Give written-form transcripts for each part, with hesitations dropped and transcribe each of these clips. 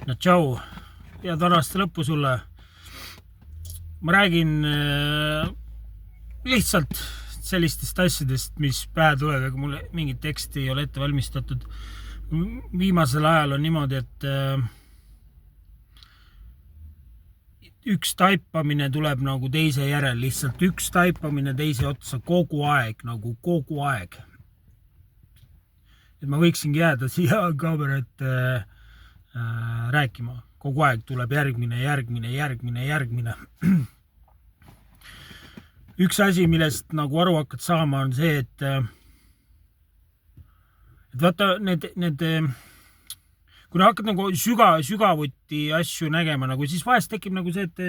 No tšau ja tänast lõppu sulle. Ma räägin lihtsalt sellistest asjadest, mis pähe tulevad, aga mulle mingit teksti ei ole ette valmistatud. Viimasel ajal on niimoodi, et üks taipamine tuleb nagu teise järel, lihtsalt üks taipamine teise otsa kogu aeg, nagu kogu aeg. Et ma võiksingi jääda siia kaamera ette rääkima. Kogu aeg tuleb järgmine. Üks asi, millest nagu aru hakkad saama, on see, et vaata need kui hakkad nagu sügavuti asju nägema, nagu, siis vahest tekib nagu see, et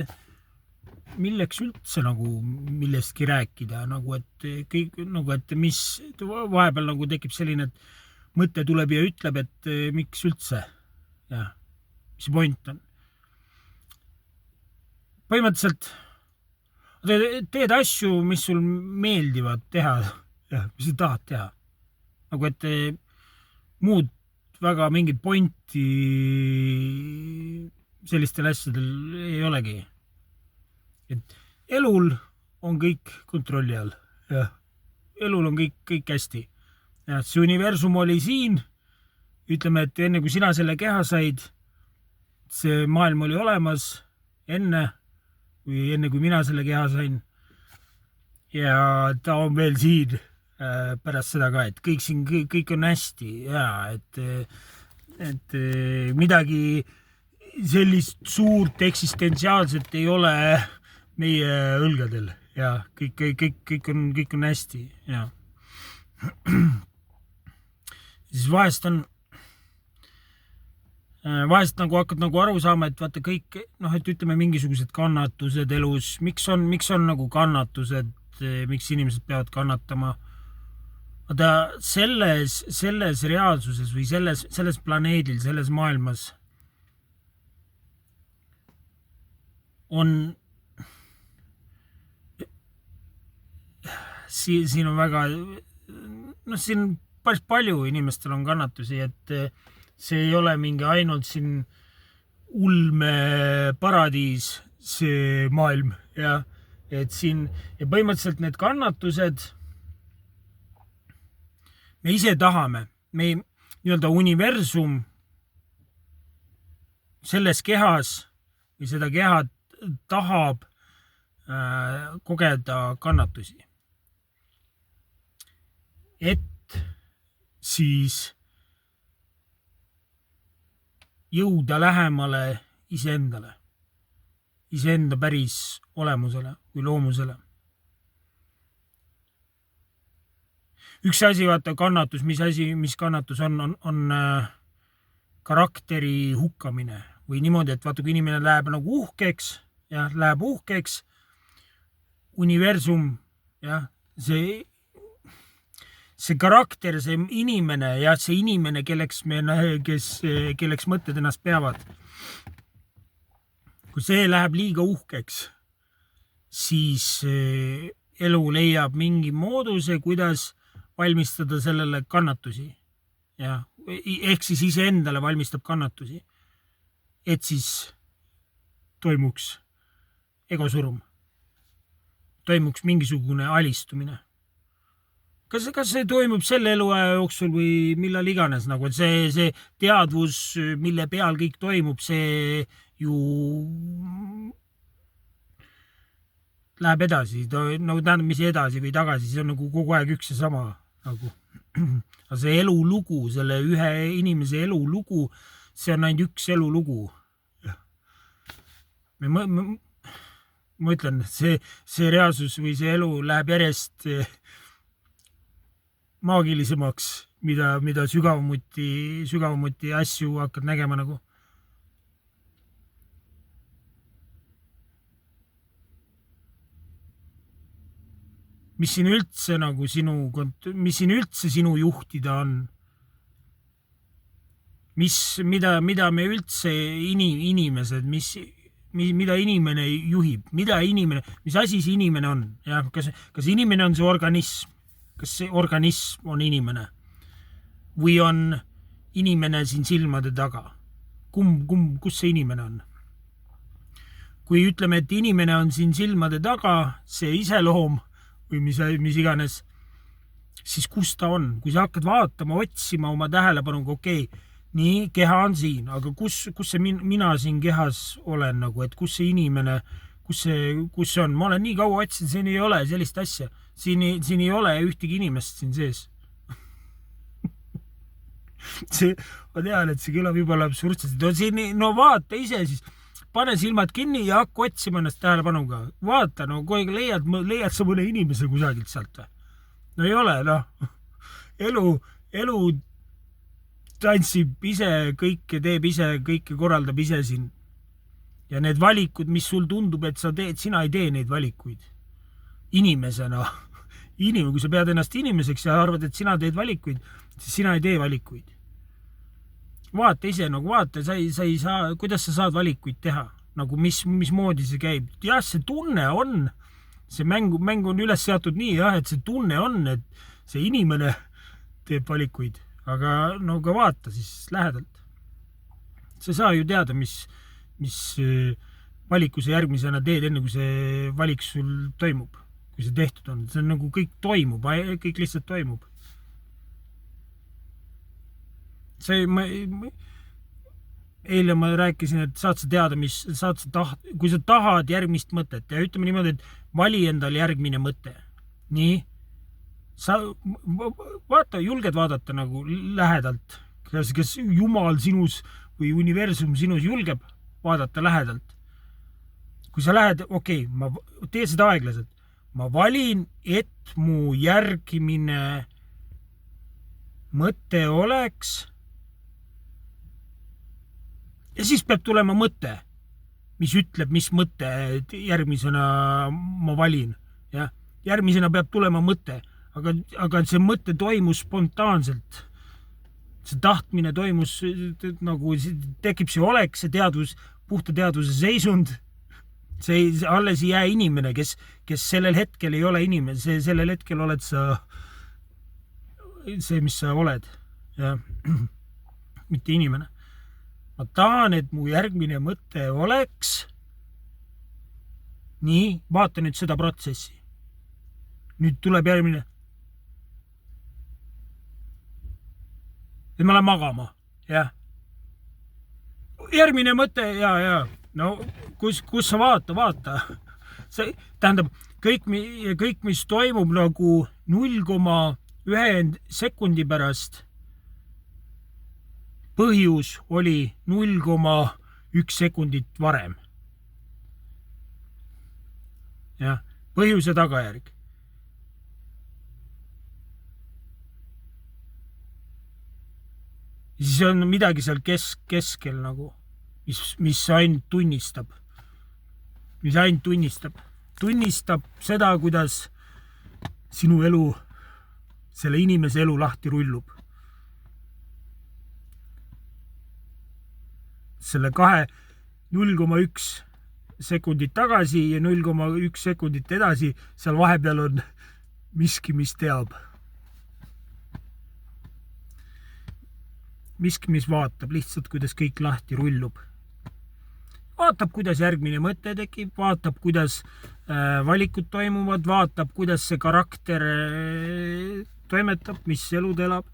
milleks üldse nagu millestki rääkida, nagu et kõik, nagu et mis vahepeal nagu tekib selline, et mõte tuleb ja ütleb, et miks üldse, ja mis point on. Põhimõtteliselt teed asju, mis sul meeldivad teha, ja mis sa tahad teha. Nagu et muud väga mingit pointi sellistel asjadel ei olegi. Et elul on kõik kontrolli all. Ja elul on kõik hästi. Ja see universum oli siin. Ütleme, et enne kui sina selle keha said, see maailm oli olemas enne kui mina selle keha sain. Ja ta on veel siin pärast seda ka, et kõik on hästi ja et midagi sellist suurt eksistentsiaalset ei ole meie õlgadel ja kõik on hästi ja siis vahest nagu hakkad nagu aru saama, et vaata kõik, et ütleme mingisugused kannatused elus, miks on nagu kannatused, miks inimesed peavad kannatama. Vaata selles reaalsuses või selles planeedil, selles maailmas on siin on väga siin päris palju inimestel on kannatusi, et see ei ole mingi ainult siin ulme paradiis see maailm ja et siin ja põhimõtteliselt need kannatused me ise tahame, me nii-öelda universum selles kehas või seda keha tahab kogeda kannatusi. Et siis jõuda lähemale iseendale, iseenda päris olemusele või loomusele. Üks asi, vaata kannatus, mis kannatus on karakteri hukkamine või niimoodi, et vaata, kui inimene läheb nagu uhkeks, ja läheb uhkeks, universum, ja see karakter, see inimene ja see inimene, kelleks mõtted ennast peavad. Kui see läheb liiga uhkeks, siis elu leiab mingi mooduse, kuidas valmistada sellele kannatusi. Ja, ehk siis iseendale valmistab kannatusi. Et siis toimuks egosurum. Toimuks mingisugune alistumine. Kas see toimub selle eluaja jooksul või millal iganes, nagu et see teadvus, mille peal kõik toimub, see ju läheb edasi, nagu tähendab, mis edasi või tagasi, see on nagu kogu aeg üks ja sama. Nagu. Aga see elulugu, selle ühe inimese elulugu, see on ainult üks elulugu. Ma ütlen, see reaalsus või see elu läheb järjest maagilisemaks, mida sügavamuti asju hakkad nägema nagu. Mis siin üldse sinu juhtida on? Mida me üldse inimesed, mida inimene juhib, mis asi see inimene on? Ja, kas inimene on see organism? Kas see organism on inimene? Või on inimene siin silmade taga? kus see inimene on. Kui ütleme, et inimene on siin silmade taga, see iseloom või mis iganes, siis kus ta on? Kui sa hakkad vaatama, otsima oma tähelepanuga, okei, nii, keha on siin, aga kus see mina siin kehas olen nagu, et kus see inimene, kus see on? Ma olen nii kaua otsin, siin ei ole sellist asja. Siin ei ole ühtegi inimest siin sees. Ma tean, et see kõlab juba absurdselt. No vaata ise siis. Pane silmad kinni ja hakka otsima ennast tähelepanuga. Vaata, no kui leiad sa mõne inimese kusagilt sealt või? No ei ole, Elu tantsib ise kõike, teeb ise kõike, korraldab ise siin. Ja need valikud, mis sul tundub, et sa teed, sina ei tee neid valikuid. Inimesena. Kui sa pead ennast inimeseks ja arvad, et sina teed valikuid, siis sina ei tee valikuid. Vaata ise, vaata, sa ei saa, kuidas sa saad valikuid teha, nagu mismoodi see käib. Jah, see tunne on, see mäng on üles seatud nii, et see tunne on, et see inimene teeb valikuid, aga ka vaata siis lähedalt. Sa ei saa ju teada, mis valiku sa järgmisena teed, enne kui see valik sul toimub, kui see tehtud on. See on nagu kõik toimub, kõik lihtsalt toimub. Eile ma rääkisin, et saad sa teada, kui sa tahad järgmist mõtet ja ütleme niimoodi, et vali endal järgmine mõte. Nii, sa julged vaadata nagu lähedalt, kes Jumal sinus või universum sinus julgeb vaadata lähedalt. Kui sa lähed, ma tee seda aeglaselt. Ma valin, et mu järgimine mõte oleks. Ja siis peab tulema mõte, mis ütleb, mis mõte järgmisena ma valin. Ja? Järgmisena peab tulema mõte, aga see mõte toimus spontaanselt. See tahtmine toimus, nagu tekib see olek, see teadvus, puhta teadvuse seisund. See alles ei jää inimene, kes sellel hetkel ei ole inimene. Sellel hetkel oled sa see, mis sa oled. Ja? Mitte inimene. Ma tahan, et mu järgmine mõte oleks. Nii, vaata nüüd seda protsessi. Nüüd tuleb järgmine. Et ma lähen magama, jah. Järgmine mõte, ja. No, kus sa vaata. See tähendab, kõik, mis toimub nagu 0,1 sekundi pärast, põhjus oli 0,1 sekundit varem. Ja, põhjus ja tagajärg. Siis on midagi seal keskel nagu, mis ainult tunnistab. Mis ainult tunnistab. Tunnistab seda, kuidas sinu elu, selle inimese elu lahti rullub. Selle 0,1 sekundit tagasi ja 0,1 sekundit edasi, seal vahepeal on miski, mis teab. Miski, mis vaatab lihtsalt, kuidas kõik lahti rullub. Vaatab, kuidas järgmine mõte tekib, vaatab, kuidas valikud toimuvad, vaatab, kuidas see karakter toimetab, mis elud elab.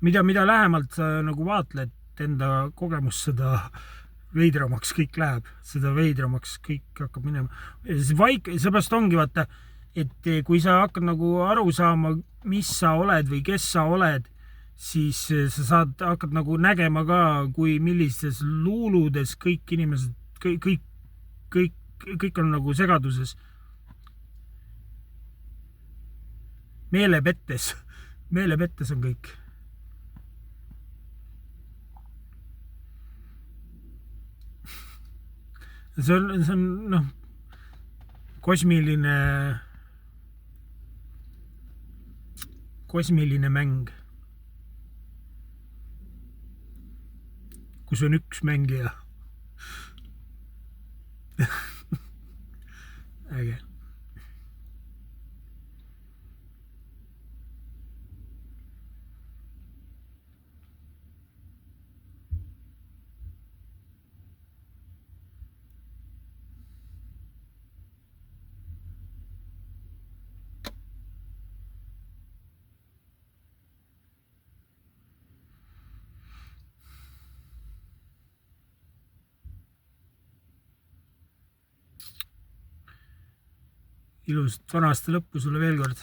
Mida lähemalt sa nagu vaatled enda kogemust, seda veidramaks kõik läheb, seda veidramaks kõik hakkab minema. Seepärast ongi vaata, et kui sa hakkad nagu aru saama, mis sa oled või kes sa oled, siis sa hakkad nagu nägema ka, kui millistes luuludes kõik inimesed, kõik on nagu segaduses. Meelepettes on kõik. See on kosmiline mäng, kus on üks mängija. Äge. ilusat vana aasta lõppu sulle veel kord.